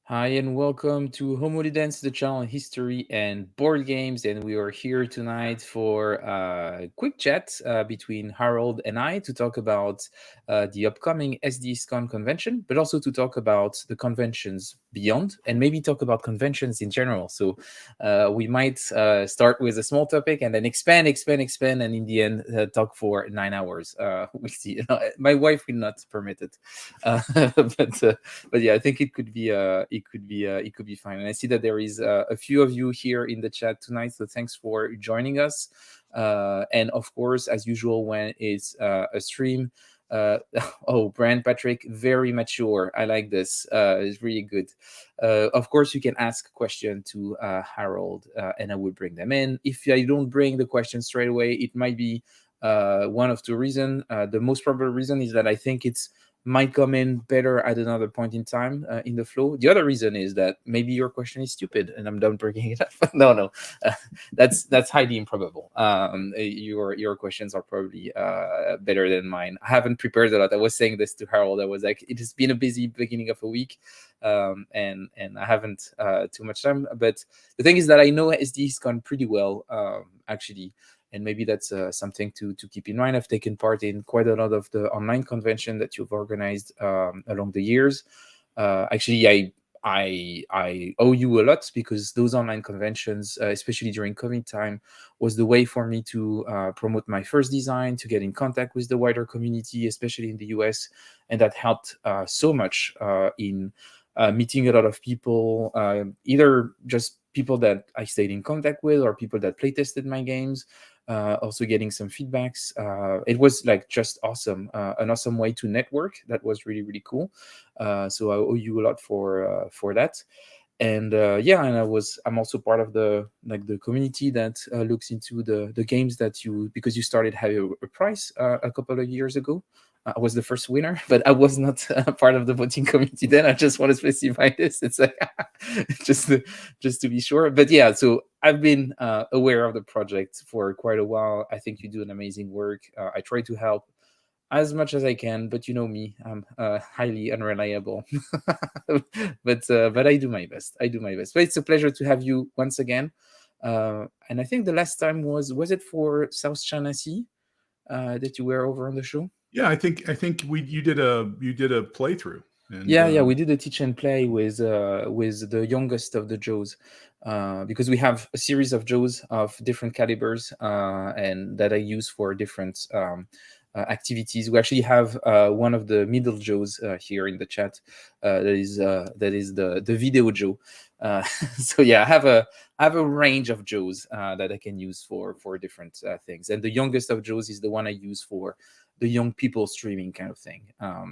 Hi and welcome to Homo Ludens, the channel on history and board games. And we are here tonight for a quick chat between Harold and I to talk about the upcoming SDHistCon convention, but also to talk about the conventions beyond and maybe talk about conventions in general. So we might start with a small topic and then expand, and in the end talk for 9 hours. We'll see. My wife will not permit it, but yeah, I think it could be fine. And I see that there is a few of you here in the chat tonight, so thanks for joining us. And of course, as usual, when it's a stream, oh, Brand Patrick, very mature. I like this. It's really good. Of course, you can ask a question to Harold, and I will bring them in. If I don't bring the question straight away, it might be one of two reasons. The most probable reason is that I think it's might come in better at another point in time in the flow. The other reason is that maybe your question is stupid and I'm done bringing it up. No, that's highly improbable. Your questions are probably better than mine. I haven't prepared a lot. I was saying this to Harold. I was like, it has been a busy beginning of a week, and I haven't too much time. But the thing is that I know SDHistCon pretty well, actually. And maybe that's something to keep in mind. I've taken part in quite a lot of the online convention that you've organized along the years. Actually, I owe you a lot because those online conventions, especially during COVID time, was the way for me to promote my first design, to get in contact with the wider community, especially in the US, and that helped so much in meeting a lot of people, either just people that I stayed in contact with or people that playtested my games. Also getting some feedbacks. It was like just awesome, an awesome way to network. That was really, really cool. So I owe you a lot for that. And yeah, and I'm also part of the community that looks into the games that because you started having a prize a couple of years ago. I was the first winner, but I was not part of the voting committee then. I just want to specify this. It's like just to be sure. But yeah, so I've been aware of the project for quite a while. I think you do an amazing work. I try to help as much as I can, but you know me, I'm highly unreliable. But I do my best. But it's a pleasure to have you once again. And I think the last time was it for South China Sea that you were over on the show? Yeah, I think you did a playthrough. And Yeah, we did a teach and play with the youngest of the Joes, because we have a series of Joes of different calibers, and that I use for different activities. We actually have one of the middle Joes here in the chat. That is the video Joe. So yeah, I have a range of Joes that I can use for different things, and the youngest of Joes is the one I use for the young people streaming kind of thing.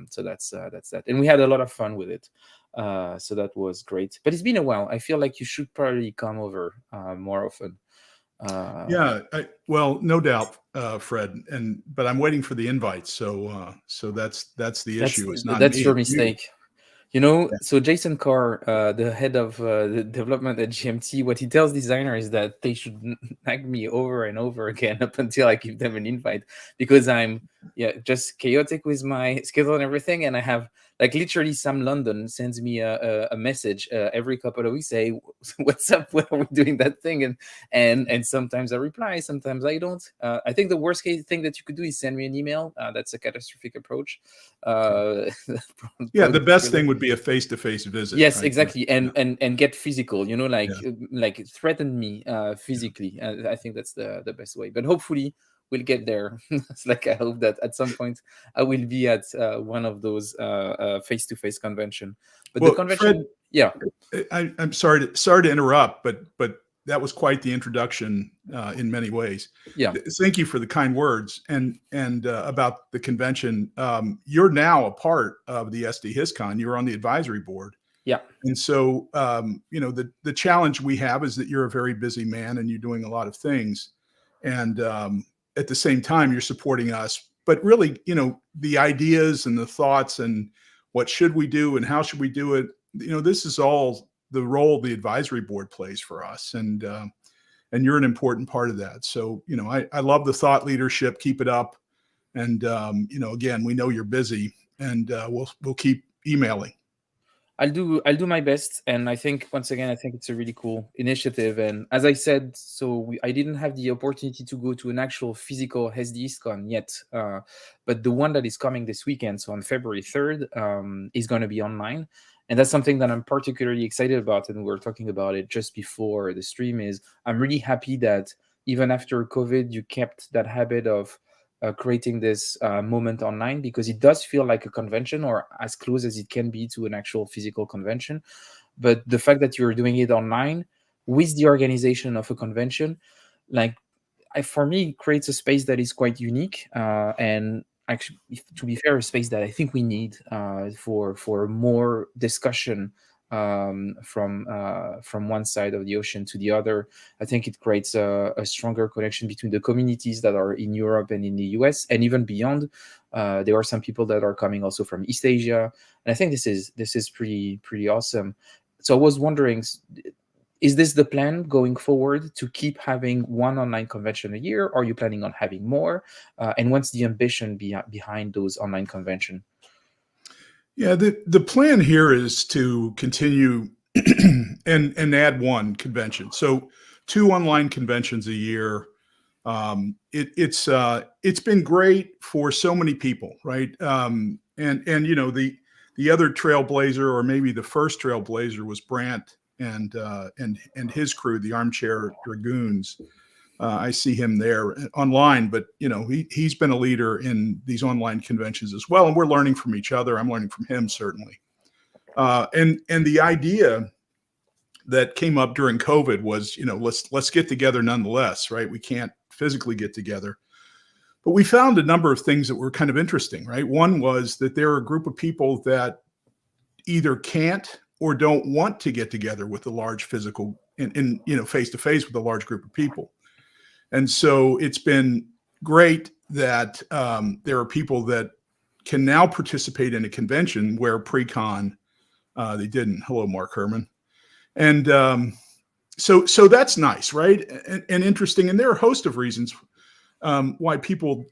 So that's that, and we had a lot of fun with it. So that was great. But it's been a while. I feel like you should probably come over more often. yeah, well, no doubt, Fred. But I'm waiting for the invite. So that's the issue. It's not that's me, your it's you. mistake. You know, so Jason Carr, the head of the development at GMT, what he tells designers is that they should nag me over and over again up until I give them an invite, because I'm just chaotic with my schedule and everything, and I have like literally Sam London sends me a message every couple of weeks, say, "What's up? When are we doing that thing?" And sometimes I reply, sometimes I don't. I think the worst case thing that you could do is send me an email. That's a catastrophic approach. Yeah, the best thing would be a face-to-face visit. Yes, right? exactly, and Yeah. and get physical. You know, Yeah. like threaten me physically. I think that's the best way. But hopefully we'll get there. It's like I hope that at some point I will be at one of those face-to-face convention. But the Well, Fred, convention, yeah, I'm sorry to interrupt, but that was quite the introduction in many ways. yeah, Thank you for the kind words and about the convention. You're now a part of the SD HistCon. You're on the advisory board, yeah. and so the challenge we have is that you're a very busy man and you're doing a lot of things, and at the same time you're supporting us. But really, the ideas and the thoughts and what should we do and how should we do it, this is all the role the advisory board plays for us, and you're an important part of that. So I love the thought leadership. Keep it up, and again, we know you're busy, and we'll keep emailing. I'll do my best, and I think once again I think it's a really cool initiative. And as I said, I didn't have the opportunity to go to an actual physical SDHistCon yet, but the one that is coming this weekend, so on February 3rd, is going to be online, and that's something that I'm particularly excited about. And we were talking about it just before the stream. Is I'm really happy that even after COVID, you kept that habit of creating this moment online, because it does feel like a convention, or as close as it can be to an actual physical convention. But the fact that you're doing it online with the organization of a convention, like, for me, creates a space that is quite unique, and actually, to be fair, a space that I think we need for more discussion, from one side of the ocean to the other. I think it creates a stronger connection between the communities that are in Europe and in the US and even beyond. There are some people that are coming also from East Asia, and I think this is pretty awesome. So I was wondering, is this the plan going forward, to keep having one online convention a year? Or are you planning on having more? And what's the ambition behind those online convention? Yeah, the plan here is to continue and add one convention. So 2 online conventions a year. It's been great for so many people, right? And the other trailblazer, or maybe the first trailblazer, was Brant and his crew, the Armchair Dragoons. I see him there online, but he's been a leader in these online conventions as well, and we're learning from each other. I'm learning from him, certainly. And the idea that came up during COVID was, let's get together nonetheless, right? We can't physically get together, but we found a number of things that were kind of interesting, right? One was that there are a group of people that either can't or don't want to get together with a large physical in face to face with a large group of people. And so it's been great that there are people that can now participate in a convention where pre-con they didn't. Hello, Mark Herman. And so that's nice, right? And interesting. And there are a host of reasons why people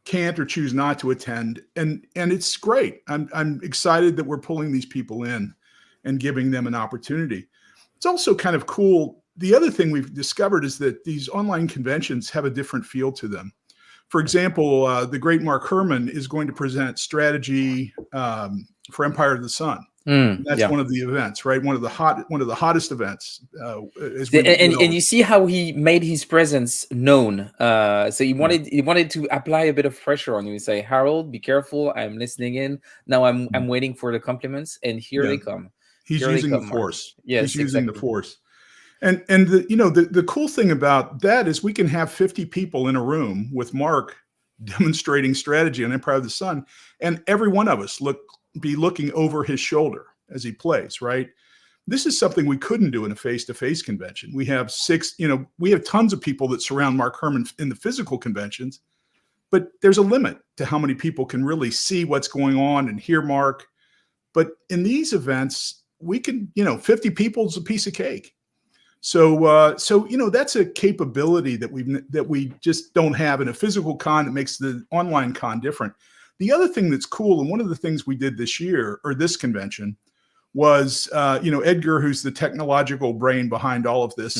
can't or choose not to attend. And it's great. I'm excited that we're pulling these people in and giving them an opportunity. It's also kind of cool. The other thing we've discovered is that these online conventions have a different feel to them. For example, the great Mark Herman is going to present strategy for Empire of the Sun. That's Yeah. one of the events, right? One of the hottest events. And you see how he made his presence known. So he wanted to apply a bit of pressure on you. He say, Harold, be careful. I'm listening in. Now I'm waiting for the compliments, and here they come. He's using the force. Yes, he's using exactly. the force. And the cool thing about that is we can have 50 people in a room with Mark demonstrating strategy on Empire of the Sun, and every one of us be looking over his shoulder as he plays, right? This is something we couldn't do in a face-to-face convention. We have tons of people that surround Mark Herman in the physical conventions, but there's a limit to how many people can really see what's going on and hear Mark. But in these events, we can, 50 people is a piece of cake. So that's a capability that we just don't have in a physical con that makes the online con different. The other thing that's cool, and one of the things we did this year, or this convention, was Edgar, who's the technological brain behind all of this,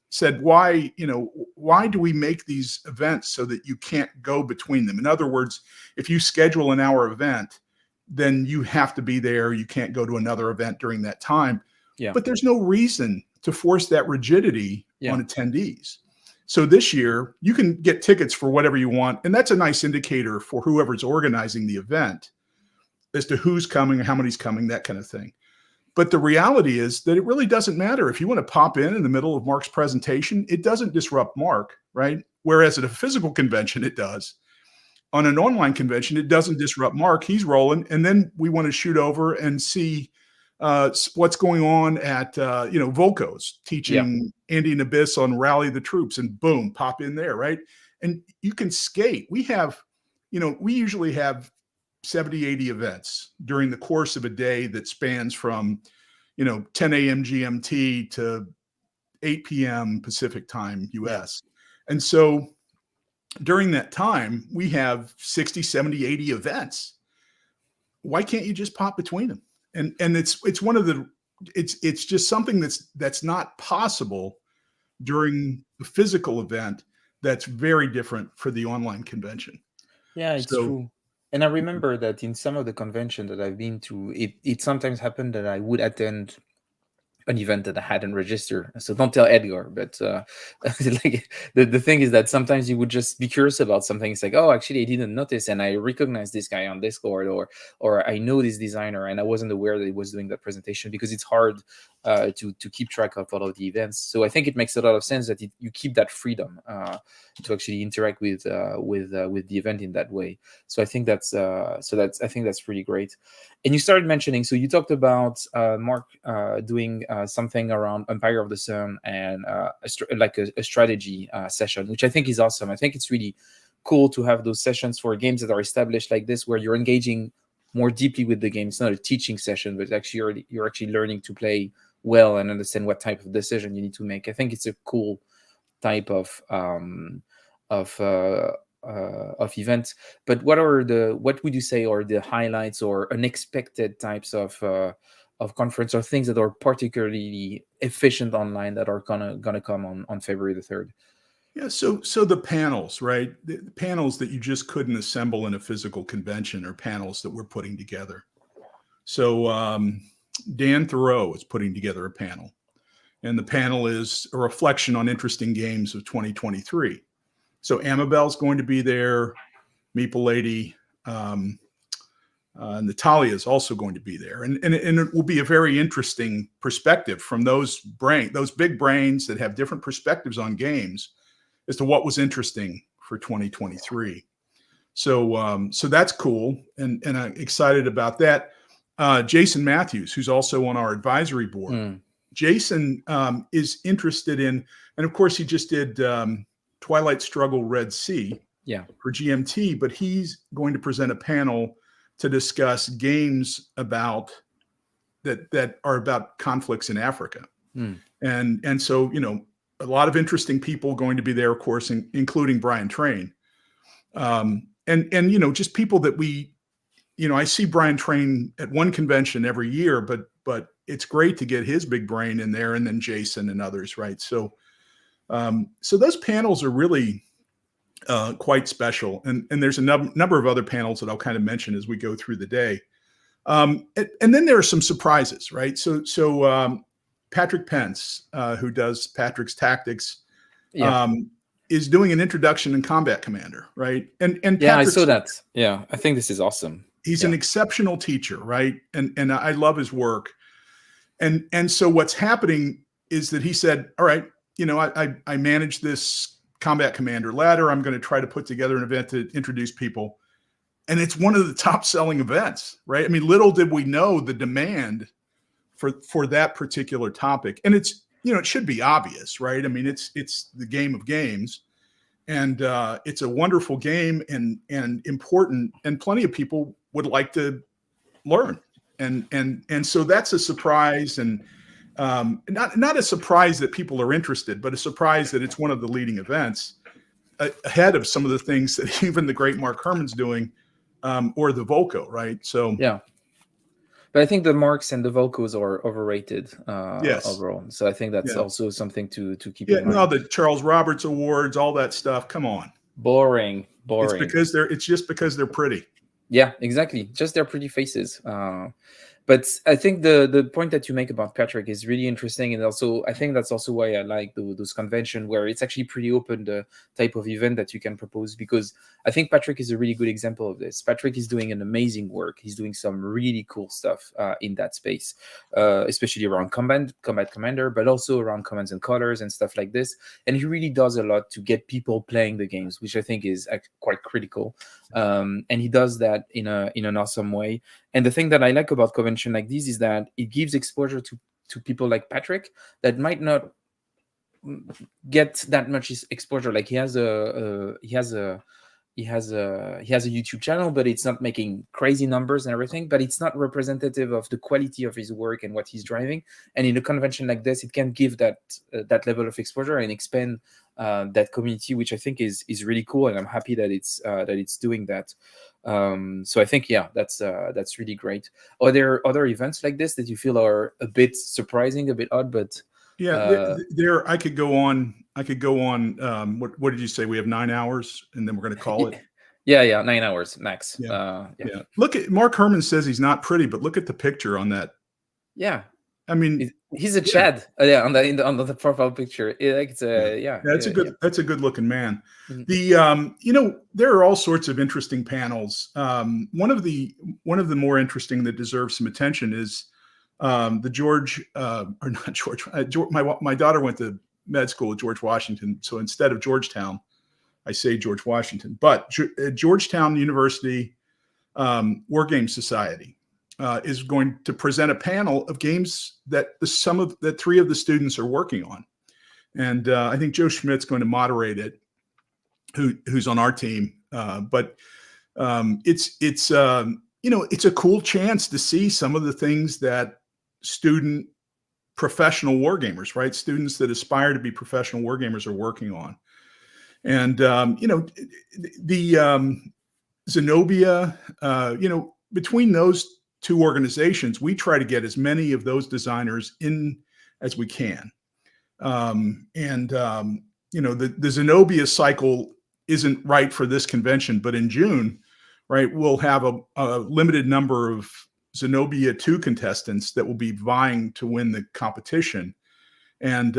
said why do we make these events so that you can't go between them? In other words, if you schedule an hour event, then you have to be there. You can't go to another event during that time. Yeah. But there's no reason to force that rigidity on attendees. So this year, you can get tickets for whatever you want. And that's a nice indicator for whoever's organizing the event as to who's coming, how many's coming, that kind of thing. But the reality is that it really doesn't matter. If you want to pop in the middle of Mark's presentation, it doesn't disrupt Mark, right? Whereas at a physical convention, it does. On an online convention, it doesn't disrupt Mark. He's rolling. And then we want to shoot over and see what's going on at Volko's teaching Andy and Abyss on Rally the Troops, and boom, pop in there, right? And you can skate. We usually have 70, 80 events during the course of a day that spans from 10 a.m. GMT to 8 p.m. Pacific time US. And so during that time, we have 60, 70, 80 events. Why can't you just pop between them? and it's one of the it's just something that's not possible during the physical event. That's very different for the online convention. Yeah, it's So true. And I remember that in some of the conventions that I've been to, it sometimes happened that I would attend an event that I hadn't registered. So don't tell Edgar, but like the thing is that sometimes you would just be curious about something. It's like, oh, actually, I didn't notice, and I recognize this guy on Discord, or I know this designer, and I wasn't aware that he was doing that presentation, because it's hard to keep track of all of the events. So I think it makes a lot of sense that you keep that freedom to actually interact with the event in that way. So I think that's I think that's pretty great. And you started mentioning, so you talked about Mark doing something around Empire of the Sun and like a strategy session, which I think is awesome. I think it's really cool to have those sessions for games that are established like this, where you're engaging more deeply with the game. It's not a teaching session, but actually you're actually learning to play well and understand what type of decision you need to make. I think it's a cool type of of uh, of events. But what would you say are the highlights or unexpected types of conference, or things that are particularly efficient online that are gonna come on February the 3rd? yeah, so the panels, right? The panels that you just couldn't assemble in a physical convention are panels that we're putting together. So Dan Thoreau is putting together a panel, and the panel is a reflection on interesting games of 2023. So Amabel's going to be there, Meeple Lady, Natalia is also going to be there, and it will be a very interesting perspective from those big brains that have different perspectives on games as to what was interesting for 2023. So that's cool, and I'm excited about that. Jason Matthews, who's also on our advisory board, Jason is interested in, and of course he just did Twilight Struggle Red Sea for GMT, but he's going to present a panel to discuss games about that are about conflicts in Africa. And so, a lot of interesting people going to be there, of course, including Brian Train. And just people that I see Brian Train at one convention every year, but it's great to get his big brain in there, and then Jason and others, right? So those panels are really quite special, and there's a number of other panels that I'll kind of mention as we go through the day. And then there are some surprises, right? So Patrick Pence, who does Patrick's Tactics, is doing an introduction in Combat Commander, right? And I saw that. Yeah, I think this is awesome. He's an exceptional teacher, right? And I love his work. And so what's happening is that he said, all right, I manage this Combat Commander ladder. I'm going to try to put together an event to introduce people. And it's one of the top selling events, right? I mean, little did we know the demand for that particular topic. And it's, it should be obvious, right? I mean, it's the game of games, and it's a wonderful game and important, and plenty of people would like to learn. And so that's a surprise, and not a surprise that people are interested, but a surprise that it's one of the leading events ahead of some of the things that even the great Mark Herman's doing, or the Volco, right? So yeah. But I think the Marks and the Volcos are overrated overall. So I think that's also something to keep in mind. No, the Charles Roberts Awards, all that stuff. Come on. Boring. It's just because they're pretty. Yeah, exactly. Just their pretty faces. But I think the point that you make about Patrick is really interesting, and also I think that's also why I like those conventions where it's actually pretty open, the type of event that you can propose, because I think Patrick is a really good example of this. Patrick is doing an amazing work. He's doing some really cool stuff in that space, especially around Combat Commander, but also around Commands and Colors and stuff like this. And he really does a lot to get people playing the games, which I think is quite critical. And he does that in an awesome way. And the thing that I like about convention like this is that it gives exposure to people like Patrick that might not get that much exposure. Like he has a he has a YouTube channel, but it's not making crazy numbers and everything. But it's not representative of the quality of his work and what he's driving. And in a convention like this, it can give that that level of exposure and expand that community, which I think is really cool. And I'm happy that it's doing that. So I think that's really great. Are there other events like this that you feel are a bit surprising, a bit odd, but there I could go on. What did you say? We have 9 hours, and then we're going to call it. Yeah, 9 hours max. Yeah. Look at Mark Herman says he's not pretty, but look at the picture on that. Yeah, I mean, he's a Chad. On the profile picture. That's a good looking man. Mm-hmm. There are all sorts of interesting panels. One of the more interesting that deserves some attention is the George, or not George. My daughter went to med school at George Washington, so instead of Georgetown, I say George Washington. But Georgetown University Wargame Society is going to present a panel of games that three of the students are working on, and I think Joe Schmidt's going to moderate it, who's on our team. But it's a cool chance to see some of the things that professional wargamers, right? Students that aspire to be professional wargamers are working on. And, the Zenobia, between those two organizations, we try to get as many of those designers in as we can. The Zenobia cycle isn't right for this convention, but in June, right, we'll have a limited number of Zenobia 2 contestants that will be vying to win the competition. And,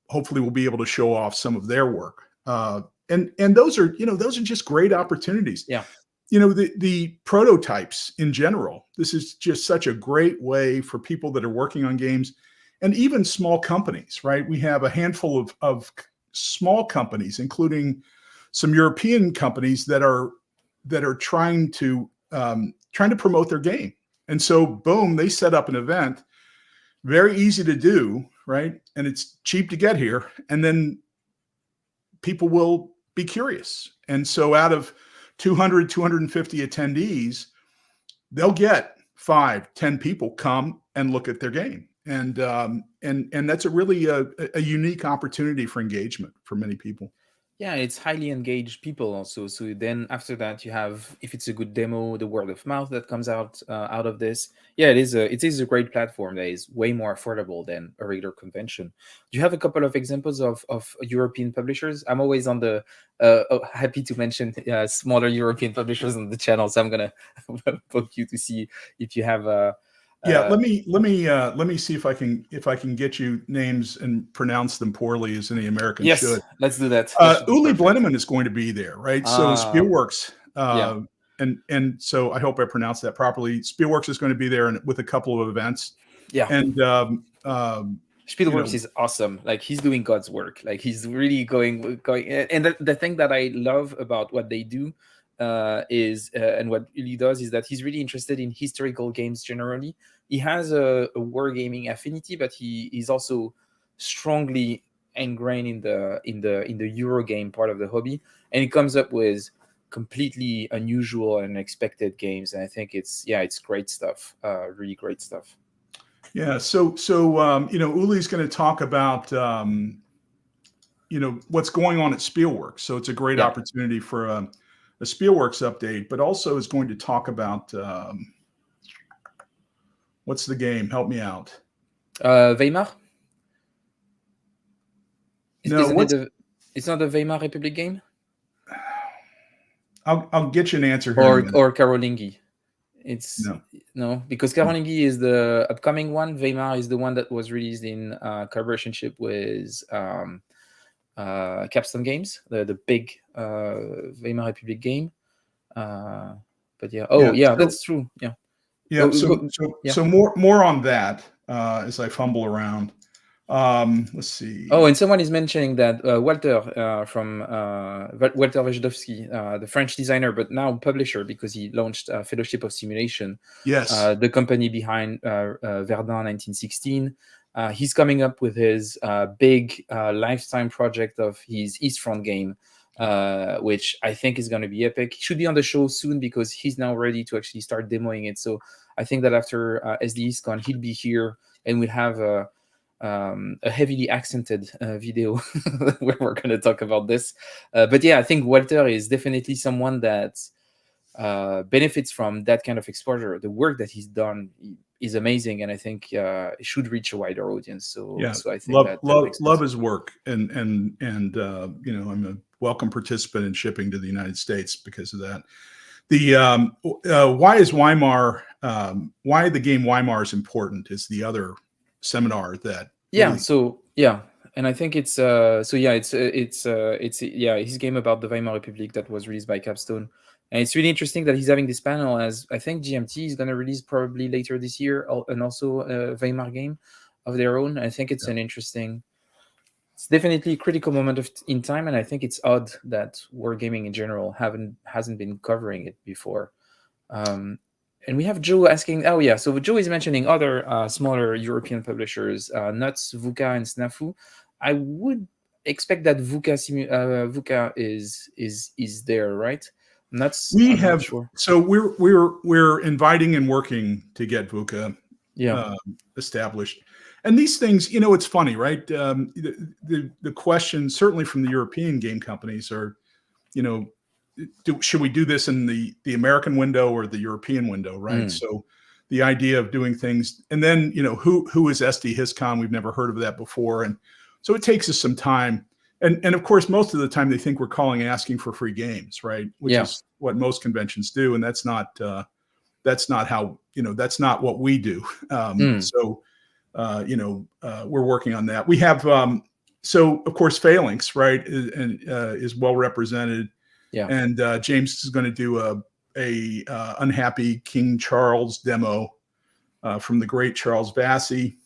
hopefully we'll be able to show off some of their work. And those are just great opportunities. Yeah. The prototypes in general, this is just such a great way for people that are working on games, and even small companies, right? We have a handful of small companies, including some European companies that are trying to promote their game. And so, boom, they set up an event, very easy to do, right? And it's cheap to get here. And then people will be curious. And so out of 200, 250 attendees, they'll get 5-10 people come and look at their game. And that's a really a unique opportunity for engagement for many people. Yeah, it's highly engaged people also. So then after that, you have, if it's a good demo, the word of mouth that comes out of this. Yeah, it is a great platform that is way more affordable than a regular convention. Do you have a couple of examples of European publishers? I'm always on the happy to mention smaller European publishers on the channel, so I'm gonna poke you to see if you have let me see if I can get you names and pronounce them poorly as any American should. Yes, let's do that. Uli Blenneman is going to be there, right? So Spielworks, and so I hope I pronounced that properly. Spielworks is going to be there with a couple of events. Yeah, and Spielworks is awesome. Like, he's doing God's work. Like, he's really going. And the thing that I love about what they do is and what Uli does is that he's really interested in historical games generally. He has a wargaming affinity, but he is also strongly ingrained in the Eurogame part of the hobby, and he comes up with completely unusual and unexpected games. And I think it's great stuff, really great stuff. Yeah. So Uli's going to talk about what's going on at Spielworks. So it's a great opportunity for a Spielworks update, but also is going to talk about what's the game? Help me out. Weimar? No, it's not the Weimar Republic game? I'll get you an answer here. Or Karolingi. It's no, because Karolingi is the upcoming one. Weimar is the one that was released in collaborationship with Capstone Games, the big Weimar Republic game. But that's true. So more on that as I fumble around. Let's see. Oh, and someone is mentioning that Walter from Walter Wejdowski, the French designer, but now publisher because he launched Fellowship of Simulation. Yes. The company behind Verdun 1916. He's coming up with his big lifetime project of his East Front game, which I think is going to be epic. He should be on the show soon because he's now ready to actually start demoing it. So I think that after SDHistCon, he'll be here and we'll have a heavily accented video where we're going to talk about this. But yeah, I think Walter is definitely someone that benefits from that kind of exposure. The work that he's done is amazing, and I think it should reach a wider audience. So, Yeah, so I think that makes sense. his work, and you know, I'm a welcome participant in shipping to the United States because of that. The why is Weimar? Why the game Weimar is important is the other seminar that. Yeah. Really, so yeah, and I think it's so yeah, it's yeah, his game about the Weimar Republic that was released by Capstone. And it's really interesting that he's having this panel, as I think GMT is going to release probably later this year, and also a Weimar game of their own. I think it's an interesting, it's definitely a critical moment in time, and I think it's odd that wargaming in general hasn't been covering it before. And we have Joe asking, oh yeah, so Joe is mentioning other smaller European publishers, Nuts, VUCA, and Snafu. I would expect that VUCA is there, right? Nuts, we I'm not have sure. so we're inviting and working to get VUCA established. And these things, you know, it's funny, right? The question, certainly from the European game companies, are, you know, should we do this in the American window or the European window, right? So the idea of doing things, and then, you know, who is SD HistCon? We've never heard of that before, and so it takes us some time. And of course, most of the time they think we're asking for free games, right? Which is what most conventions do, and that's not how, you know, that's not what we do. So you know, we're working on that. We have so of course Phalanx, right, is well represented. Yeah. And James is going to do a Unhappy King Charles demo from the great Charles Vassy.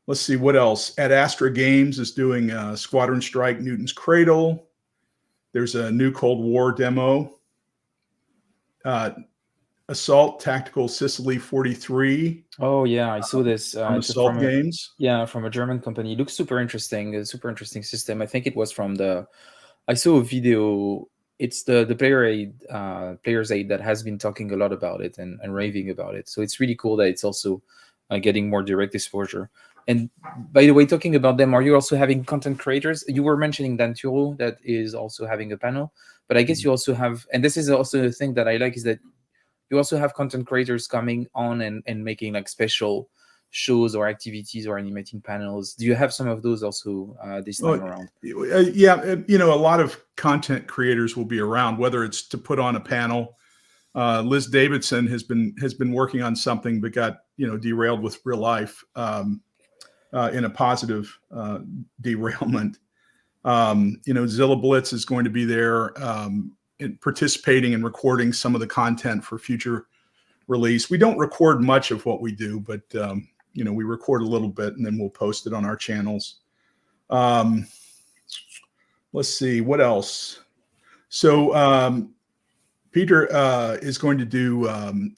Let's see what else. At Astra Games is doing Squadron Strike Newton's Cradle. There's a new Cold War demo. Assault Tactical Sicily 43. Oh yeah, I saw this. From Assault Games. From a German company. It looks super interesting. A super interesting system. I think it was from the. I saw a video. It's the Player's Aid that has been talking a lot about it and raving about it. So it's really cool that it's also getting more direct exposure. And by the way, talking about them, are you also having content creators? You were mentioning Dan Turo that is also having a panel, but I guess you also have, and this is also the thing that I like, is that you also have content creators coming on and making like special shows or activities or animating panels. Do you have some of those also this time around? Yeah, you know, a lot of content creators will be around, whether it's to put on a panel. Liz Davidson has been working on something but got, you know, derailed with real life in a positive derailment. You know, Zilla Blitz is going to be there participating and recording some of the content for future release. We don't record much of what we do, but you know, we record a little bit and then we'll post it on our channels. Let's see what else. So Peter is going to do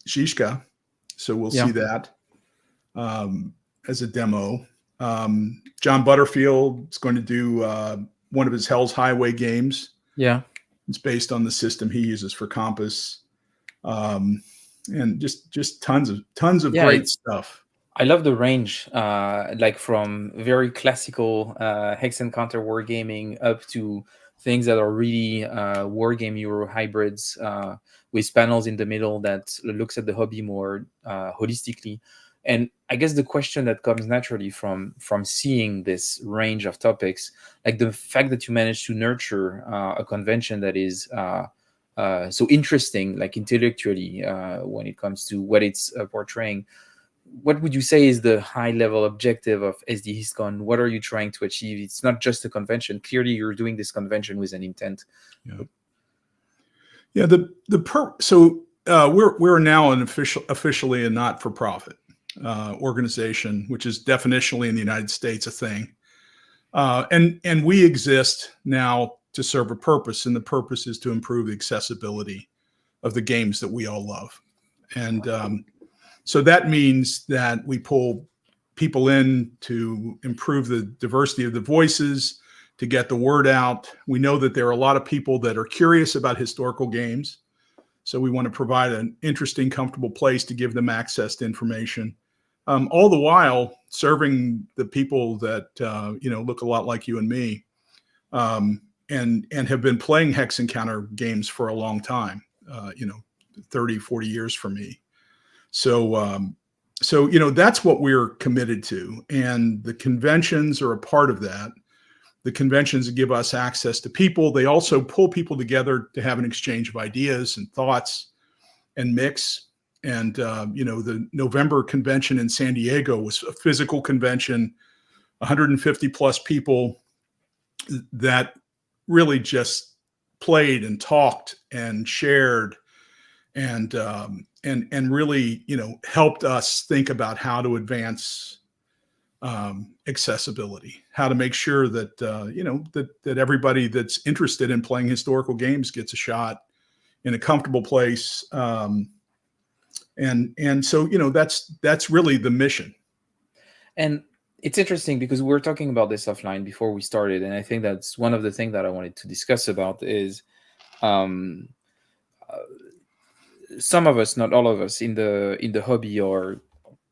Shishka, so we'll see that as a demo. John Butterfield is going to do one of his Hell's Highway games. Yeah, it's based on the system he uses for Compass, and just tons of great stuff. I love the range, like from very classical hex and counter wargaming up to things that are really wargame Euro hybrids with panels in the middle that looks at the hobby more holistically. And I guess the question that comes naturally from seeing this range of topics, like the fact that you managed to nurture a convention that is so interesting, like intellectually, when it comes to what it's portraying. What would you say is the high-level objective of SD HistCon? What are you trying to achieve? It's not just a convention. Clearly, you're doing this convention with an intent. Yeah. So we're now officially a not-for-profit organization, which is definitionally in the United States a thing, and we exist now to serve a purpose, and the purpose is to improve the accessibility of the games that we all love, and so that means that we pull people in to improve the diversity of the voices, to get the word out. We know that there are a lot of people that are curious about historical games. So we want to provide an interesting, comfortable place to give them access to information. All the while serving the people that, look a lot like you and me, and have been playing Hex Encounter games for a long time, 30, 40 years for me. So, that's what we're committed to. And the conventions are a part of that. The conventions give us access to people. They also pull people together to have an exchange of ideas and thoughts and mix. And, the November convention in San Diego was a physical convention, 150 plus people that really just played and talked and shared and really, helped us think about how to advance accessibility, how to make sure that, that everybody that's interested in playing historical games gets a shot in a comfortable place. And so, that's really the mission. And it's interesting because we were talking about this offline before we started, and I think that's one of the things that I wanted to discuss about is some of us, not all of us, in the hobby are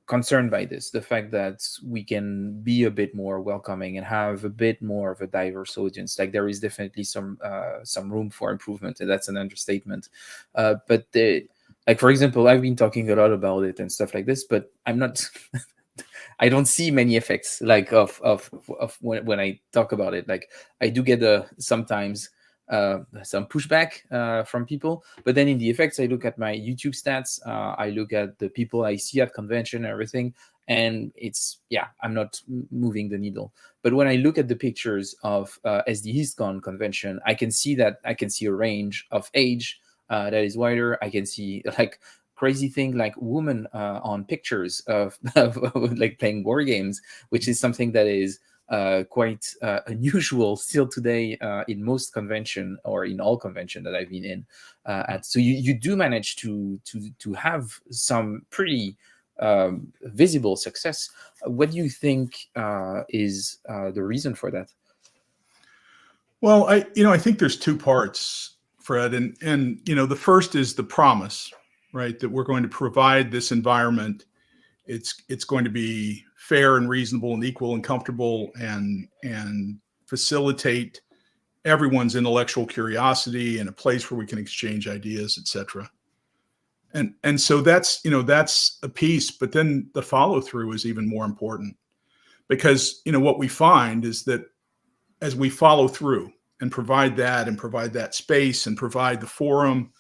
concerned by this, the fact that we can be a bit more welcoming and have a bit more of a diverse audience. Like there is definitely some room for improvement, and that's an understatement. But like, for example, I've been talking a lot about it and stuff like this, but I'm not I don't see many effects like of when I talk about it. Like I do get sometimes some pushback from people, but then in the effects, I look at my YouTube stats, I look at the people I see at convention and everything, and it's, I'm not moving the needle. But when I look at the pictures of SDHistCon convention, I can see a range of age that is wider. I can see like crazy thing like women on pictures of like playing war games, which is something that is quite unusual still today in most convention, or in all convention that I've been in. So you do manage to have some pretty visible success. What do you think is the reason for that? Well, I think there's two parts, Fred, and the first is the promise, right? That we're going to provide this environment. It's going to be fair and reasonable and equal and comfortable and facilitate everyone's intellectual curiosity and a place where we can exchange ideas, etc. And so that's a piece, but then the follow through is even more important, because what we find is that as we follow through and provide that space and provide the forum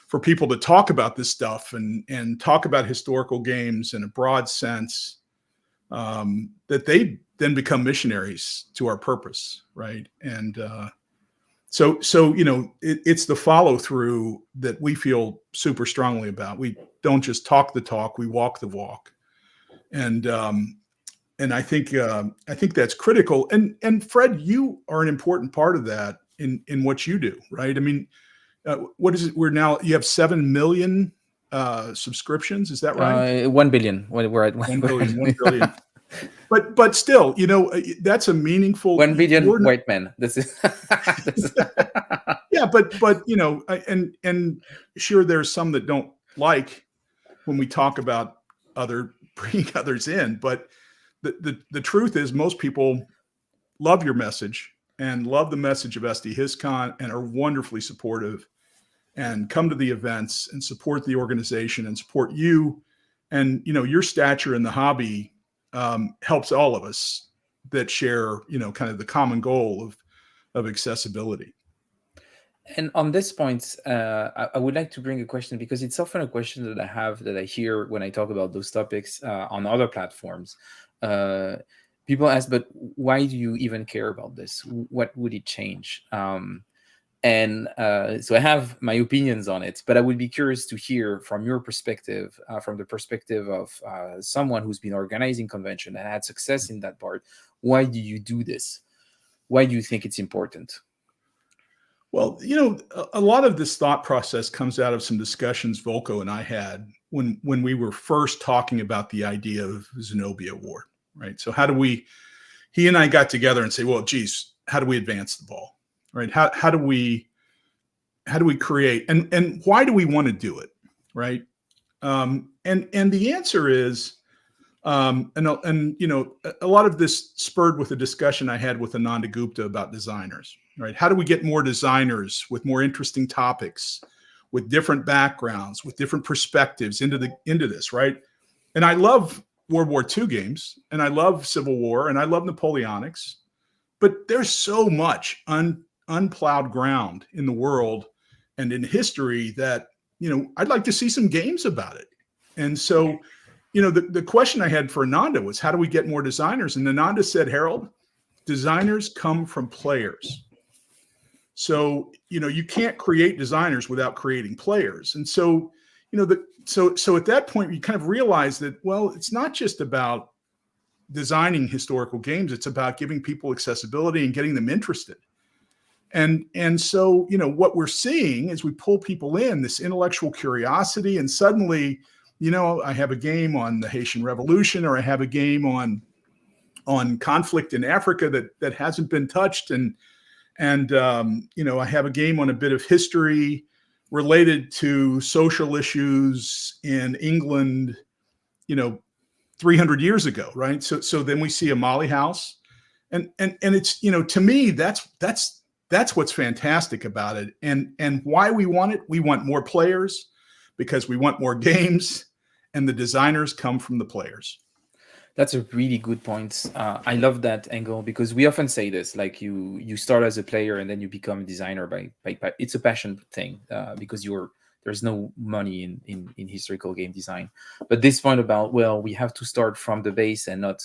for people to talk about this stuff and talk about historical games in a broad sense, that they then become missionaries to our purpose, right? And so it's the follow through that we feel super strongly about. We don't just talk the talk; we walk the walk, and I think that's critical. And Fred, you are an important part of that in what you do, right? I mean, what is it? You have 7 million subscriptions. Is that right? 1 billion. We're at 1 billion. 1 billion. But still, that's a meaningful 1 billion white men. This is yeah, but and sure, there's some that don't like when we talk about bringing others in, but the truth is most people love your message and love the message of SDHistCon and are wonderfully supportive and come to the events and support the organization and support you. And your stature in the hobby helps all of us that share kind of the common goal of accessibility. And on this point, I would like to bring a question, because it's often a question that I hear when I talk about those topics on other platforms. People ask, but why do you even care about this? What would it change? And so I have my opinions on it, but I would be curious to hear from your perspective, from the perspective of someone who's been organizing convention and had success in that part. Why do you do this? Why do you think it's important? Well, a lot of this thought process comes out of some discussions Volko and I had when we were first talking about the idea of Zenobia Award, right? So how do he and I got together and say, well, geez, how do we advance the ball, right? How do we create, and why do we want to do it, right? And the answer is, and you know, a lot of this spurred with a discussion I had with Ananda Gupta about designers, right? How do we get more designers with more interesting topics, with different backgrounds, with different perspectives into this, right? And I love World War II games, and I love Civil War, and I love Napoleonics, but there's so much unplowed ground in the world and in history that, you know, I'd like to see some games about it. And so, you know, the question I had for Ananda was, how do we get more designers? And Ananda said, Harold, designers come from players. So, you know, you can't create designers without creating players. And so, you know, so at that point, you kind of realize that, well, it's not just about designing historical games. It's about giving people accessibility and getting them interested. And so, you know, what we're seeing is we pull people in, this intellectual curiosity, and suddenly, you know, I have a game on the Haitian Revolution, or I have a game on conflict in Africa that hasn't been touched, and you know, I have a game on a bit of history related to social issues in England, you know, 300 years ago, right? So then we see a Molly House, and it's, you know, to me, that's what's fantastic about it, and why we want it. We want more players because we want more games, and the designers come from the players. That's a really good point. I love that angle, because we often say this, like you start as a player and then you become a designer by it's a passion thing, because there's no money in historical game design. But this point about, well, we have to start from the base and not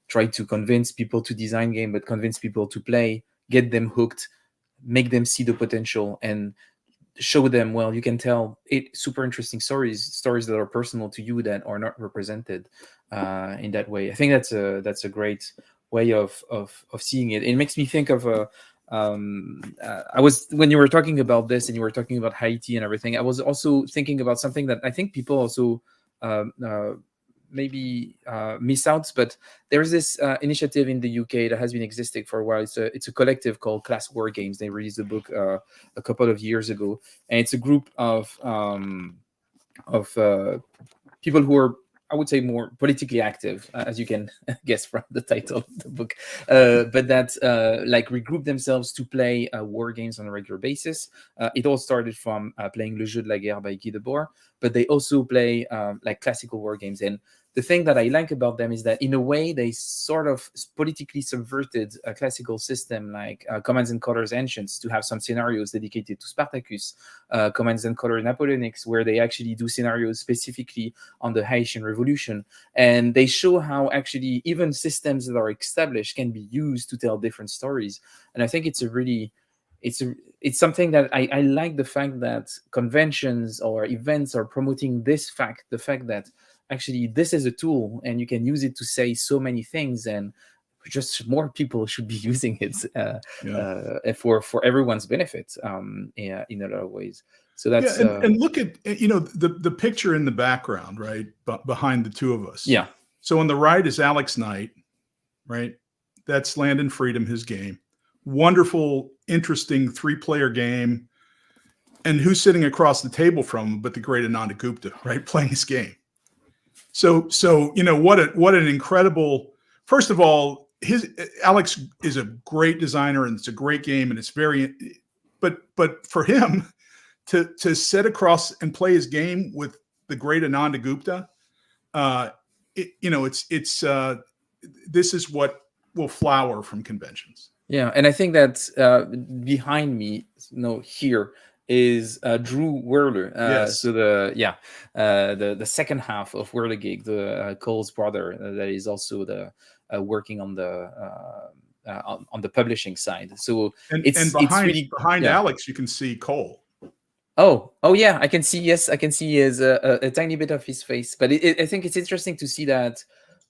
try to convince people to design game, but convince people to play, get them hooked, make them see the potential, and show them, well, you can tell it super interesting stories that are personal to you that are not represented in that way. I think that's a great way of seeing it. It makes me think of I was, when you were talking about this and you were talking about Haiti and everything, I was also thinking about something that I think people also maybe miss out, but there's this initiative in the UK that has been existing for a while. It's a collective called Class Wargames. They released a book a couple of years ago, and it's a group of people who are, I would say, more politically active, as you can guess from the title of the book, but that like regroup themselves to play war games on a regular basis. It all started from playing Le Jeu de la Guerre by Guy Debord, but they also play like classical war games. And the thing that I like about them is that in a way they sort of politically subverted a classical system like Commands and Colors Ancients to have some scenarios dedicated to Spartacus, Commands and Colors Napoleonics, where they actually do scenarios specifically on the Haitian Revolution. And they show how actually even systems that are established can be used to tell different stories. And I think it's something that I like, the fact that conventions or events are promoting this fact, the fact that actually this is a tool and you can use it to say so many things, and just more people should be using it for everyone's benefit in a lot of ways. So that's and look at, you know, the picture in the background, right, behind the two of us. Yeah. So on the right is Alex Knight, right? That's Land and Freedom, his game. Wonderful, interesting 3-player game. And who's sitting across the table from him but the great Ananda Gupta, right, playing his game. So you know, what an incredible. First of all, Alex is a great designer, and it's a great game, and it's very. But for him to sit across and play his game with the great Ananda Gupta, you know, it's this is what will flower from conventions. Yeah, and I think that behind me, here is Drew Werler. Yes. So the second half of Whirligig, the Cole's brother, that is also the working on the publishing side. So it's really behind Alex, you can see Cole. Oh yeah, I can see. Yes, I can see his a tiny bit of his face, but I think it's interesting to see that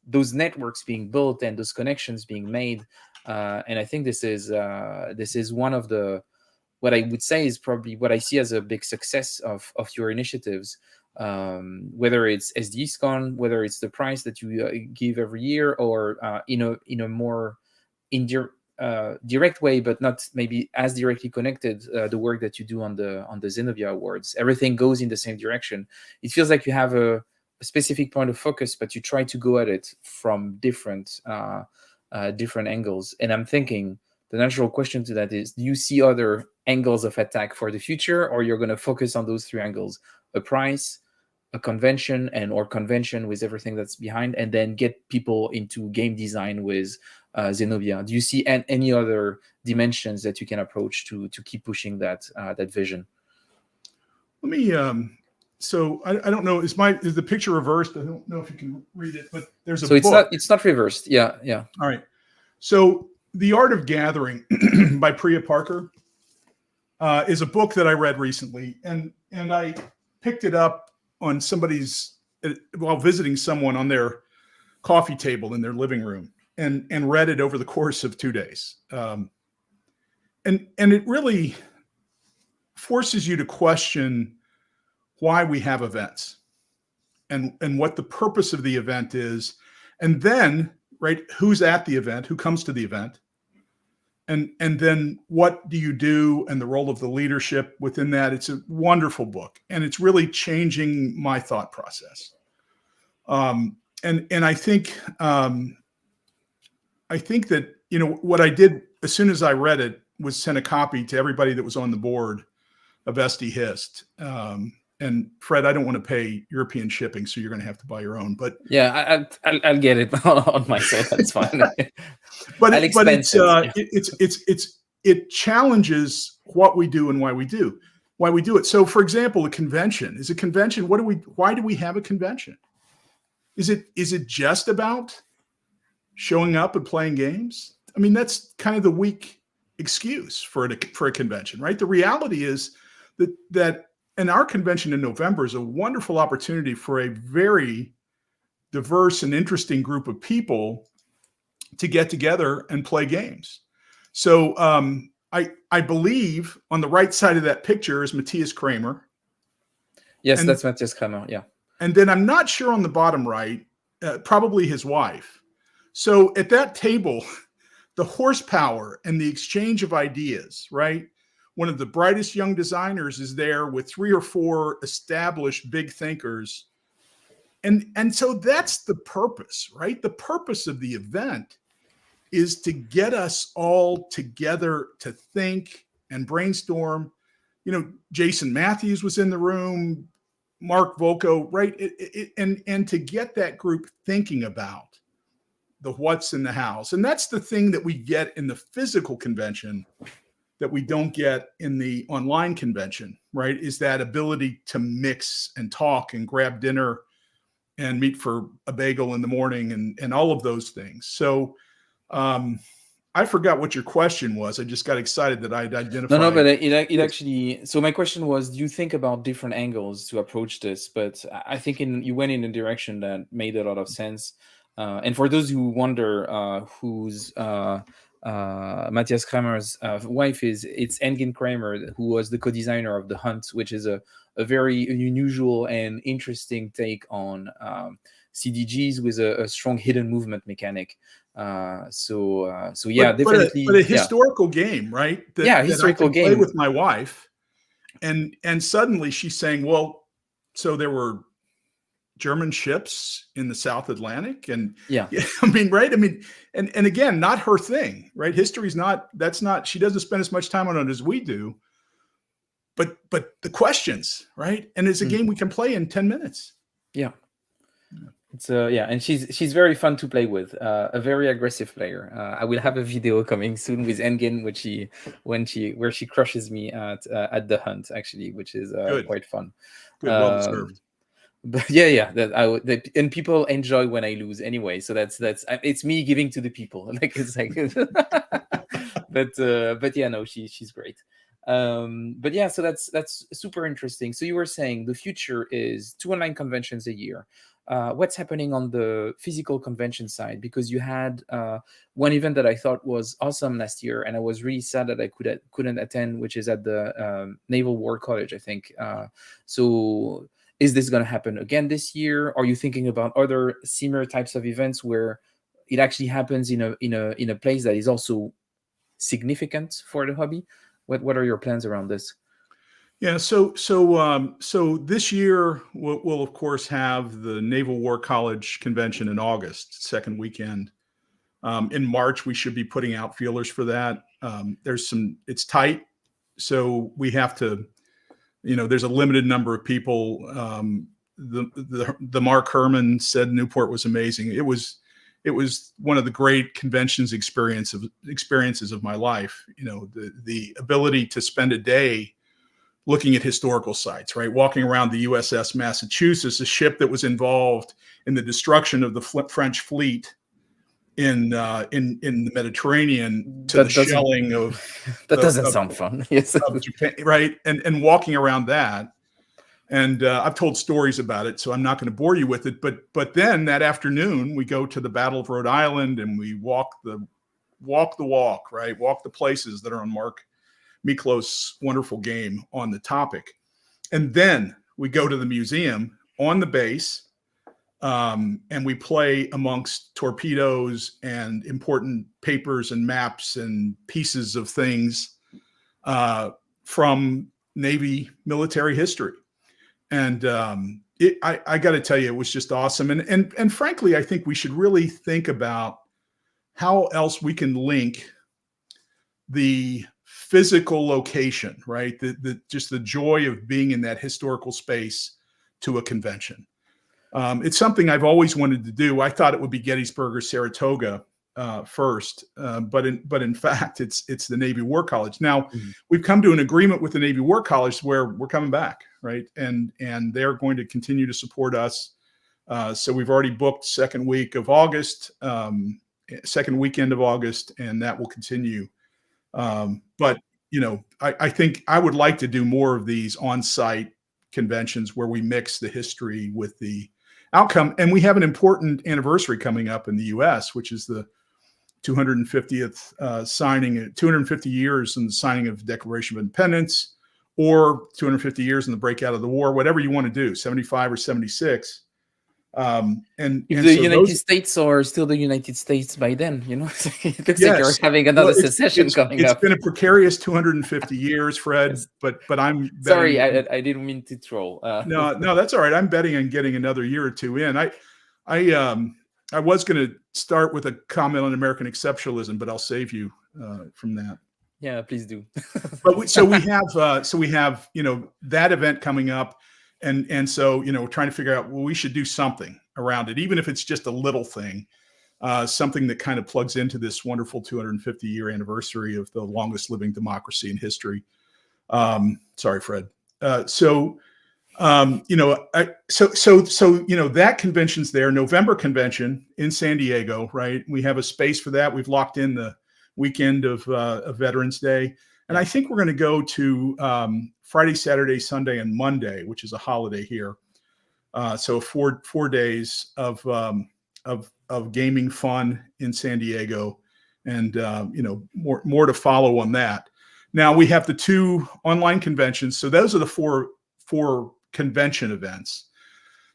those networks being built and those connections being made. And I think this is one of the, what I would say is probably what I see as a big success of your initiatives, whether it's SDHistCon, whether it's the prize that you give every year, or in a more direct way, but not maybe as directly connected, the work that you do on the Zenobia Awards. Everything goes in the same direction. It feels like you have a specific point of focus, but you try to go at it from different angles. And I'm thinking the natural question to that is, do you see other angles of attack for the future, or you're going to focus on those three angles: a price, a convention, or convention with everything that's behind, and then get people into game design with Zenobia? Do you see any other dimensions that you can approach to keep pushing that vision? Let me. So I don't know. Is the picture reversed? I don't know if you can read it, but there's a book. So it's not reversed. Yeah. All right. So The Art of Gathering by Priya Parker is a book that I read recently, and I picked it up on somebody's while visiting someone on their coffee table in their living room, and read it over the course of 2 days. And it really forces you to question why we have events and what the purpose of the event is. And then, right, who's at the event, who comes to the event, and then what do you do, and the role of the leadership within that. It's a wonderful book, and it's really changing my thought process. And I think that, you know, what I did as soon as I read it was send a copy to everybody that was on the board of SD and Fred, I don't want to pay European shipping, so you're going to have to buy your own. But yeah, I'll get it on myself. That's fine. but it challenges what we do and why we do it. So, for example, a convention is a convention. Why do we have a convention? Is it just about showing up and playing games? I mean, that's kind of the weak excuse for a convention, right? The reality is that and our convention in November is a wonderful opportunity for a very diverse and interesting group of people to get together and play games. So I believe on the right side of that picture is Matthias Kramer. Yes, that's Matthias Kramer, yeah. And then I'm not sure on the bottom right, probably his wife. So at that table, the horsepower and the exchange of ideas, right? One of the brightest young designers is there with 3 or 4 established big thinkers. And so that's the purpose, right? The purpose of the event is to get us all together to think and brainstorm. You know, Jason Matthews was in the room, Mark Volko, right? And to get that group thinking about the what's in the house. And that's the thing that we get in the physical convention that we don't get in the online convention, right? Is that ability to mix and talk and grab dinner and meet for a bagel in the morning and all of those things. So I forgot what your question was. I just got excited that I'd identified. No, but it actually. So my question was, do you think about different angles to approach this? But I think you went in a direction that made a lot of sense. And for those who wonder who's Matthias Kramer's wife is, it's Engin Kramer, who was the co-designer of The Hunt, which is a very unusual and interesting take on CDGs with a strong hidden movement mechanic. So yeah, definitely. But a historical game, right? Historical game. Play with my wife, and suddenly she's saying, "Well, so there were German ships in the South Atlantic," and I mean, right? I mean, and again, not her thing, right? History's not. That's not. She doesn't spend as much time on it as we do. But the questions, right? And it's a game we can play in 10 minutes. Yeah. It's and she's very fun to play with. A very aggressive player. I will have a video coming soon with Engin, where she crushes me at The Hunt, actually, which is quite fun. Good, well deserved. But and people enjoy when I lose anyway. So that's it's me giving to the people. Like it's like, but yeah, no, she's great. But yeah, so that's super interesting. So you were saying the future is 2 online conventions a year. What's happening on the physical convention side? Because you had one event that I thought was awesome last year, and I was really sad that I couldn't attend, which is at the Naval War College, I think. So is this going to happen again this year? Are you thinking about other similar types of events where it actually happens in a place that is also significant for the hobby. What are your plans around this? Yeah, so this year we'll of course have the Naval War College convention in August, second weekend. In March we should be putting out feelers for that. It's tight, so we have to, there's a limited number of people. The Mark Herman said Newport was amazing. It was one of the great conventions experiences of my life. The ability to spend a day looking at historical sites, right? Walking around the USS Massachusetts, a ship that was involved in the destruction of the French fleet in the Mediterranean, to the shelling of that doesn't sound fun. Yes, of Japan, right? And walking around that, and I've told stories about it, so I'm not going to bore you with it. But then that afternoon, we go to the Battle of Rhode Island, and we walk the walk, right? Walk the places that are on Mark Miklos' wonderful game on the topic. And then we go to the museum on the base, and we play amongst torpedoes and important papers and maps and pieces of things from Navy military history. And I got to tell you, it was just awesome. And frankly, I think we should really think about how else we can link the physical location, right? Just the joy of being in that historical space to a convention. It's something I've always wanted to do. I thought it would be Gettysburg or Saratoga first, but in fact, it's the Navy War College. Now, we've come to an agreement with the Navy War College where we're coming back, right? And they're going to continue to support us. So we've already booked second weekend of August, and that will continue. But I think I would like to do more of these on-site conventions where we mix the history with the outcome. And we have an important anniversary coming up in the U.S., which is the 250th signing, 250 years in the signing of the Declaration of Independence, or 250 years in the breakout of the war, whatever you want to do, 75 or 76. If the United States are still the United States by then, it looks like you're having another secession coming up. It's been a precarious 250 years, Fred. Yes. But I'm sorry, I didn't mean to troll. No, that's all right. I'm betting on getting another year or two in. I was going to start with a comment on American exceptionalism, but I'll save you from that. Yeah, please do. But we have that event coming up. And so, we're trying to figure out, well, we should do something around it, even if it's just a little thing, something that kind of plugs into this wonderful 250-year anniversary of the longest living democracy in history. Sorry, Fred. That convention's there, November convention in San Diego, right? We have a space for that. We've locked in the weekend of Veterans Day. And I think we're going to go to Friday, Saturday, Sunday, and Monday, which is a holiday here. So four days of gaming fun in San Diego, and more to follow on that. Now we have the 2 online conventions, so those are the four convention events.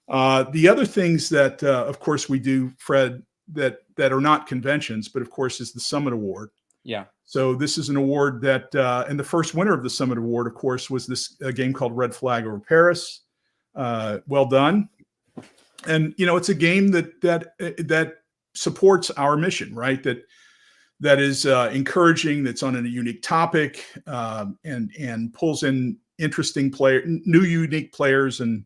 The other things that, of course, we do, Fred, that are not conventions, but of course, is the Summit Award. Yeah. So this is an award that, and the first winner of the Summit Award, of course, was this game called Red Flag Over Paris. Well done. And it's a game that supports our mission, right? That is encouraging. That's on a unique topic, and pulls in interesting new unique players and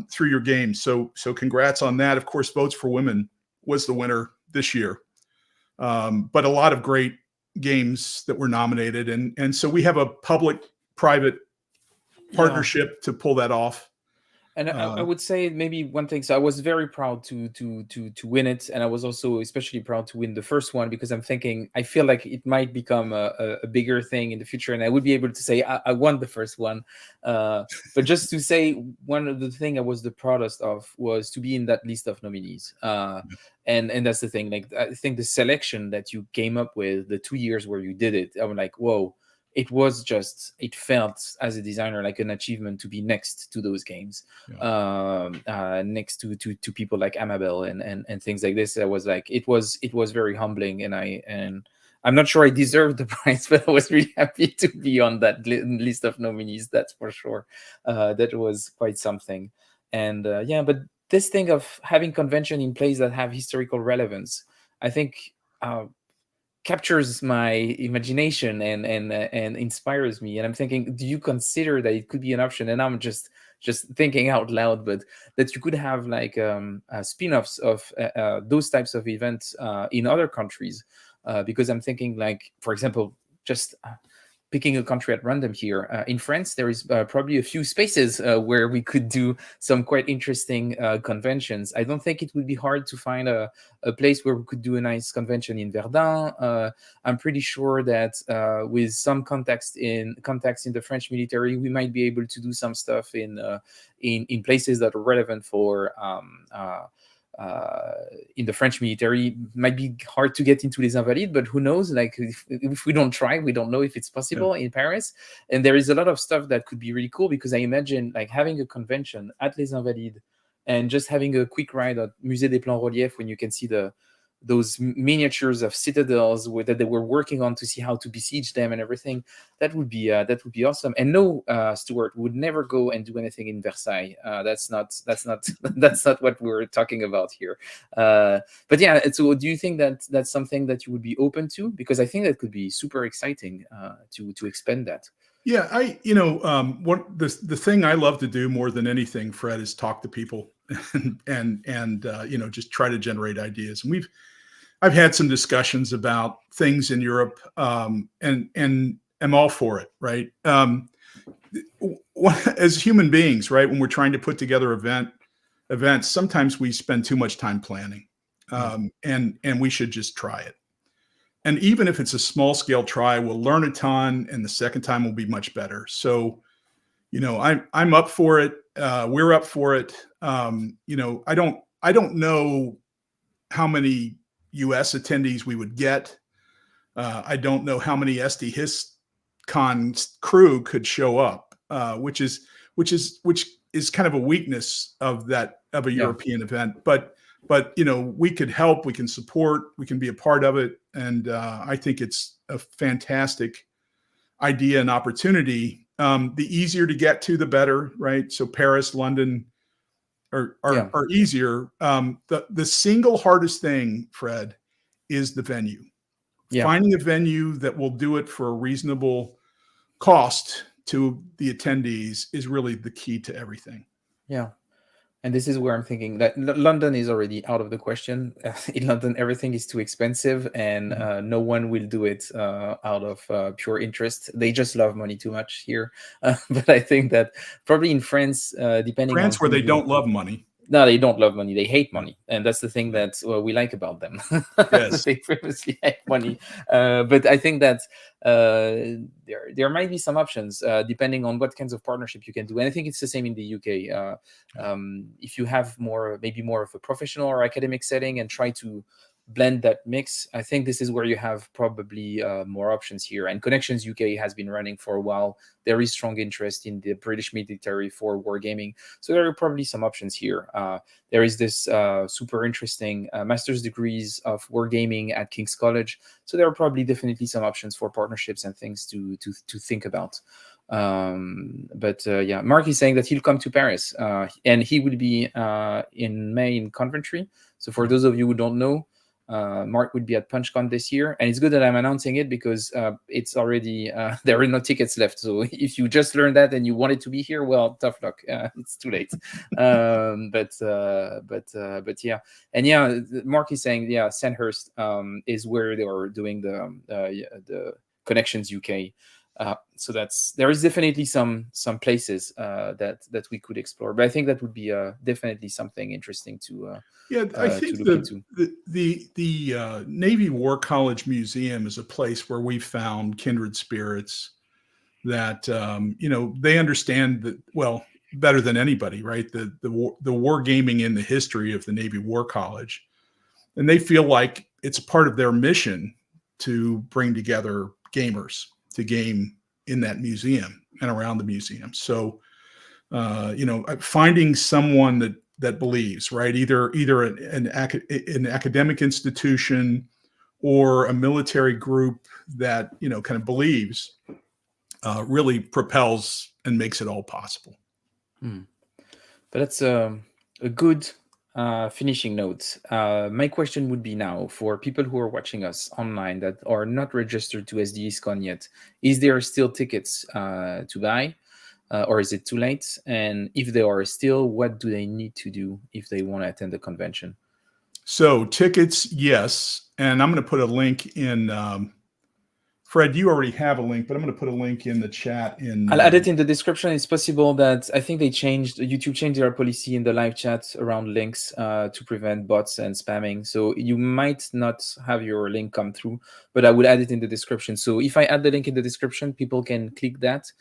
through your game. So congrats on that. Of course, Votes for Women was the winner this year, but a lot of great games that were nominated, and so we have a public-private partnership to pull that off. And I would say maybe one thing. So I was very proud to win it, and I was also especially proud to win the first one, because I'm thinking I feel like it might become a bigger thing in the future, and I would be able to say I won the first one. But just to say, one of the things I was the proudest of was to be in that list of nominees. And that's the thing. Like, I think the selection that you came up with, the 2 years where you did it, I'm like, whoa. It felt as a designer like an achievement to be next to those games, next to people like Amabel and things like this. I was like, it was very humbling, and I'm not sure I deserved the prize, but I was really happy to be on that list of nominees. That's for sure. That was quite something. And yeah, but this thing of having convention in place that have historical relevance, I think uh, captures my imagination and inspires me. And I'm thinking, do you consider that it could be an option? And I'm just thinking out loud, but that you could have like spin-offs of those types of events in other countries, because I'm thinking, like, for example, just picking a country at random here. In France, there is probably a few spaces where we could do some quite interesting conventions. I don't think it would be hard to find a place where we could do a nice convention in Verdun. I'm pretty sure that with some contacts in the French military, we might be able to do some stuff in places that are relevant for. In the French military. Might be hard to get into Les Invalides, but who knows? Like, if we don't try, we don't know if it's possible in Paris. And there is a lot of stuff that could be really cool, because I imagine like having a convention at Les Invalides and just having a quick ride at Musée des Plans Relief, when you can see those miniatures of citadels that they were working on to see how to besiege them and everything. That would be awesome. And no, Stuart would never go and do anything in Versailles. That's not that's not what we're talking about here. But yeah, so do you think that that's something that you would be open to? Because I think that could be super exciting to expand that. Yeah, what the thing I love to do more than anything, Fred, is talk to people and just try to generate ideas. And I've had some discussions about things in Europe, and I'm all for it, right? As human beings, right, when we're trying to put together events, sometimes we spend too much time planning, and we should just try it. And even if it's a small scale try, we'll learn a ton, and the second time will be much better. So, I'm up for it. We're up for it. I don't know how many U.S. attendees we would get. I don't know how many SD HistCon crew could show up, which is kind of a weakness of a European event. But we could help, we can support, we can be a part of it, and I think it's a fantastic idea and opportunity. The easier to get to, the better, right? So Paris, London are easier. The single hardest thing, Fred, is the venue. Finding a venue that will do it for a reasonable cost to the attendees is really the key to everything. Yeah. And this is where I'm thinking that London is already out of the question. In London, everything is too expensive, and no one will do it out of pure interest. They just love money too much here. But I think that probably in France, depending on where they don't love money. No, they don't love money. They hate money, and that's the thing that we like about them. Yes, they famously hate money. But I think that there might be some options depending on what kinds of partnership you can do. And I think it's the same in the UK. If you have maybe more of a professional or academic setting and try to blend that mix, I think this is where you have probably more options here. And Connections UK has been running for a while. There is strong interest in the British military for wargaming, so there are probably some options here. There is this super interesting master's degrees of wargaming at King's College, so there are probably definitely some options for partnerships and things to think about. But yeah, Mark is saying that he'll come to Paris, and he will be in May in Coventry. So for those of you who don't know, Mark would be at PunchCon this year, and it's good that I'm announcing it because it's already there are no tickets left. So if you just learned that and you wanted to be here, well, tough luck. It's too late. But yeah, and yeah, Mark is saying Sandhurst is where they are doing the Connections UK. So there is definitely some places that we could explore, but I think that would be definitely something interesting to I think the Navy War College Museum is a place where we found kindred spirits that they understand that better than anybody, right? The wargaming in the history of the Navy War College, and they feel like it's part of their mission to bring together gamers to game in that museum and around the museum. So, finding someone that believes, right, either an academic institution or a military group that, kind of believes, really propels and makes it all possible. But that's a good finishing note. My question would be now, for people who are watching us online that are not registered to SDHistCon yet, is there still tickets to buy, or is it too late? And if there are still, what do they need to do if they want to attend the convention? So tickets, yes. And I'm going to put a link in. Fred, you already have a link, but I'm going to put a link in the chat. I'll add it in the description. It's possible that I think YouTube changed their policy in the live chat around links to prevent bots and spamming. So you might not have your link come through, but I will add it in the description. So if I add the link in the description, people can click that,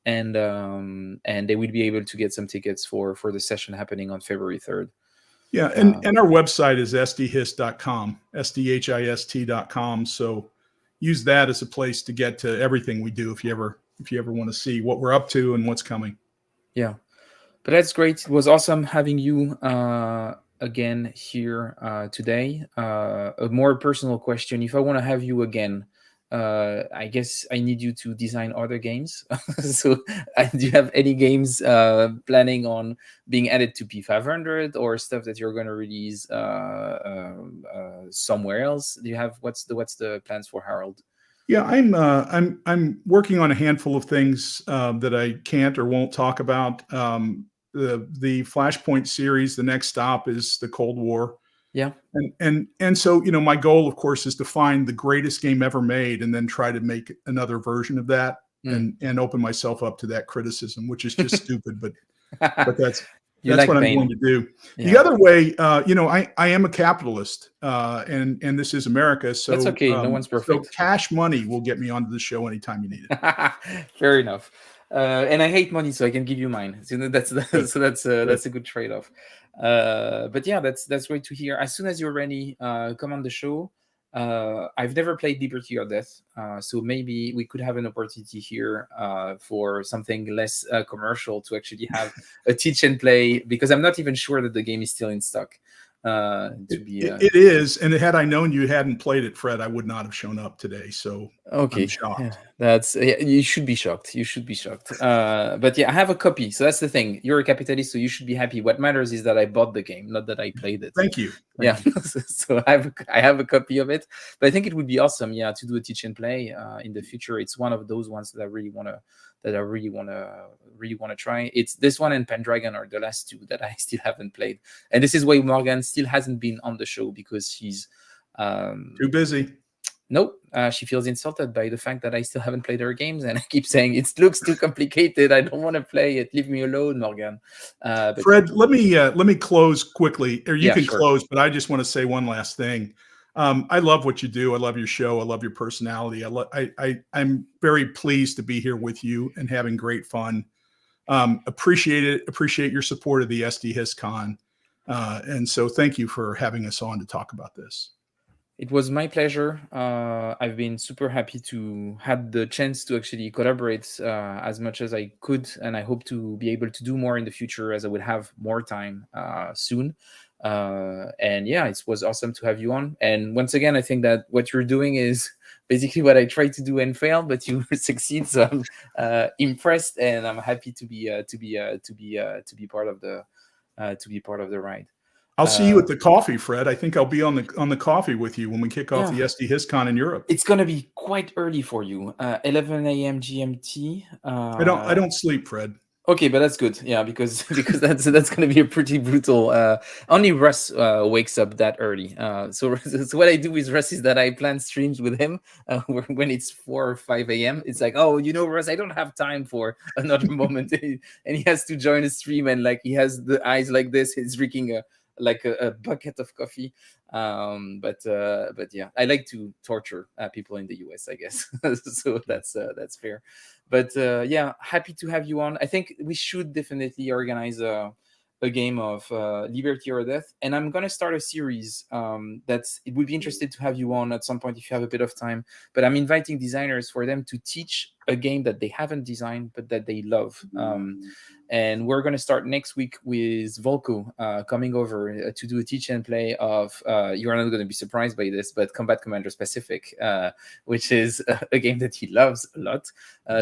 and they will be able to get some tickets for the session happening on February 3rd. Yeah, and our website is SDHist.com, SDHist.com. So use that as a place to get to everything we do if you ever want to see what we're up to and what's coming. Yeah, but that's great. It was awesome having you again here today. A more personal question: if I want to have you again, I guess I need you to design other games. So do you have any games planning on being added to P500, or stuff that you're going to release somewhere else? Do you have what's the plans for Harold? Yeah, I'm working on a handful of things that I can't or won't talk about. The Flashpoint series, the next stop is the Cold War. Yeah. And so, my goal, of course, is to find the greatest game ever made and then try to make another version of that and open myself up to that criticism, which is just stupid, but that's what I'm going to do. Yeah. The other way, I am a capitalist, and this is America. So that's okay. No one's perfect. So cash money will get me onto the show anytime you need it. Fair enough. And I hate money, so I can give you mine. So that's a good trade-off. But yeah, that's great to hear. As soon as you're ready, come on the show. I've never played Liberty or Death, so maybe we could have an opportunity here for something less commercial to actually have a teach and play, because I'm not even sure that the game is still in stock. It is, and had I known you hadn't played it, Fred, I would not have shown up today. So okay, I'm shocked. You should be shocked. You should be shocked. But yeah, I have a copy. So that's the thing. You're a capitalist, so you should be happy. What matters is that I bought the game, not that I played it. Thank you. Thank you. So I have a copy of it. But I think it would be awesome, to do a teach and play in the future. It's one of those ones that I really want to try. It's this one and Pendragon are the last two that I still haven't played. And this is why Morgan still hasn't been on the show, because she's too busy. Nope, she feels insulted by the fact that I still haven't played her games, and I keep saying it looks too complicated. I don't want to play it. Leave me alone, Morgan. Fred, let me close quickly, or you can close, but I just want to say one last thing. I love what you do. I love your show. I love your personality. I'm very pleased to be here with you and having great fun. Appreciate it. Appreciate your support of the SDHistCon. And so thank you for having us on to talk about this. It was my pleasure. I've been super happy to have the chance to actually collaborate as much as I could, and I hope to be able to do more in the future, as I will have more time soon. And yeah, it was awesome to have you on. And once again, I think that what you're doing is basically what I tried to do and fail, but you succeed. So I'm impressed, and I'm happy to be part of the ride. I'll see you at the coffee, Fred. I think I'll be on the coffee with you when we kick off the SDHistCon in Europe. It's going to be quite early for you, 11 a.m. GMT. I don't sleep, Fred. Okay, but that's good. Yeah, because that's going to be a pretty brutal. Only Russ wakes up that early. So what I do with Russ is that I plan streams with him when it's 4 or 5 a.m. It's like, oh, Russ, I don't have time for another moment, and he has to join the stream, and like he has the eyes like this. He's drinking a bucket of coffee. But yeah, I like to torture people in the US, I guess. So that's fair. But yeah, happy to have you on. I think we should definitely organize a game of Liberty or Death, and I'm gonna start a series it would be interested to have you on at some point if you have a bit of time. But I'm inviting designers for them to teach a game that they haven't designed but that they love. And we're going to start next week with Volko coming over to do a teach and play of, you're not going to be surprised by this, but Combat Commander Specific, which is a game that he loves a lot.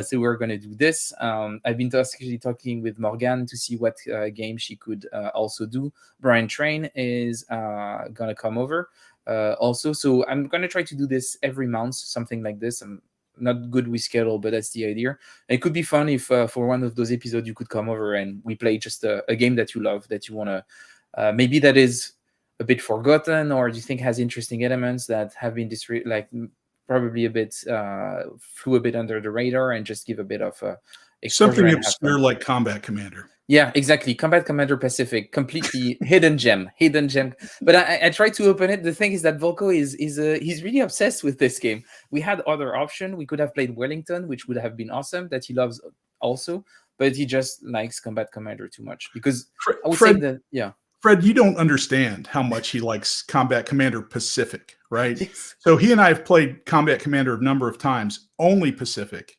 So we're going to do this. I've been actually talking with Morgan to see what game she could also do. Brian Train is going to come over also. So I'm going to try to do this every month, something like this. I'm not good with schedule, but that's the idea. It could be fun if for one of those episodes you could come over and we play just a game that you love, that you want to maybe that is a bit forgotten, or do you think has interesting elements that have been like probably a bit flew a bit under the radar, and just give a bit of exposure. Something obscure like Combat Commander. Yeah, exactly. Combat Commander Pacific, completely hidden gem. But I tried to open it. The thing is that Volko is he's really obsessed with this game. We had other option. We could have played Wellington, which would have been awesome, that he loves also, but he just likes Combat Commander too much, because I would say that, yeah. Fred, you don't understand how much he likes Combat Commander Pacific, right? Yes. So he and I have played Combat Commander a number of times, only Pacific.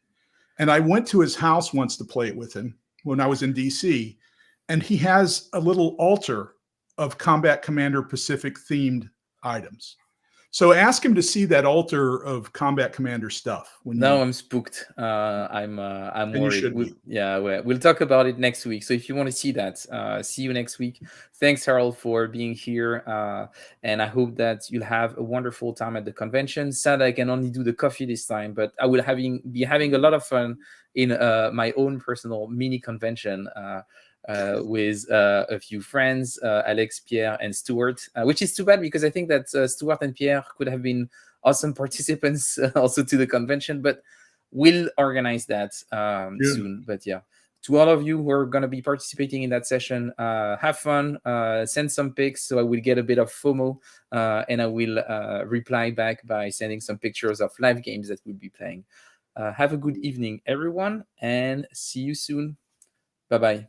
And I went to his house once to play it with him when I was in DC, and he has a little altar of Combat Commander Pacific themed items. So ask him to see that altar of Combat Commander stuff. Now I'm spooked. I'm worried. We'll talk about it next week. So if you want to see that, see you next week. Thanks, Harold, for being here. And I hope that you'll have a wonderful time at the convention. Sad I can only do the coffee this time, but I will be having a lot of fun in my own personal mini convention with a few friends, Alex, Pierre, and Stuart, which is too bad, because I think that Stuart and Pierre could have been awesome participants also to the convention, but we'll organize that soon. But yeah, to all of you who are going to be participating in that session, have fun, send some pics so I will get a bit of FOMO, and I will reply back by sending some pictures of live games that we'll be playing. Have a good evening, everyone, and see you soon. Bye-bye.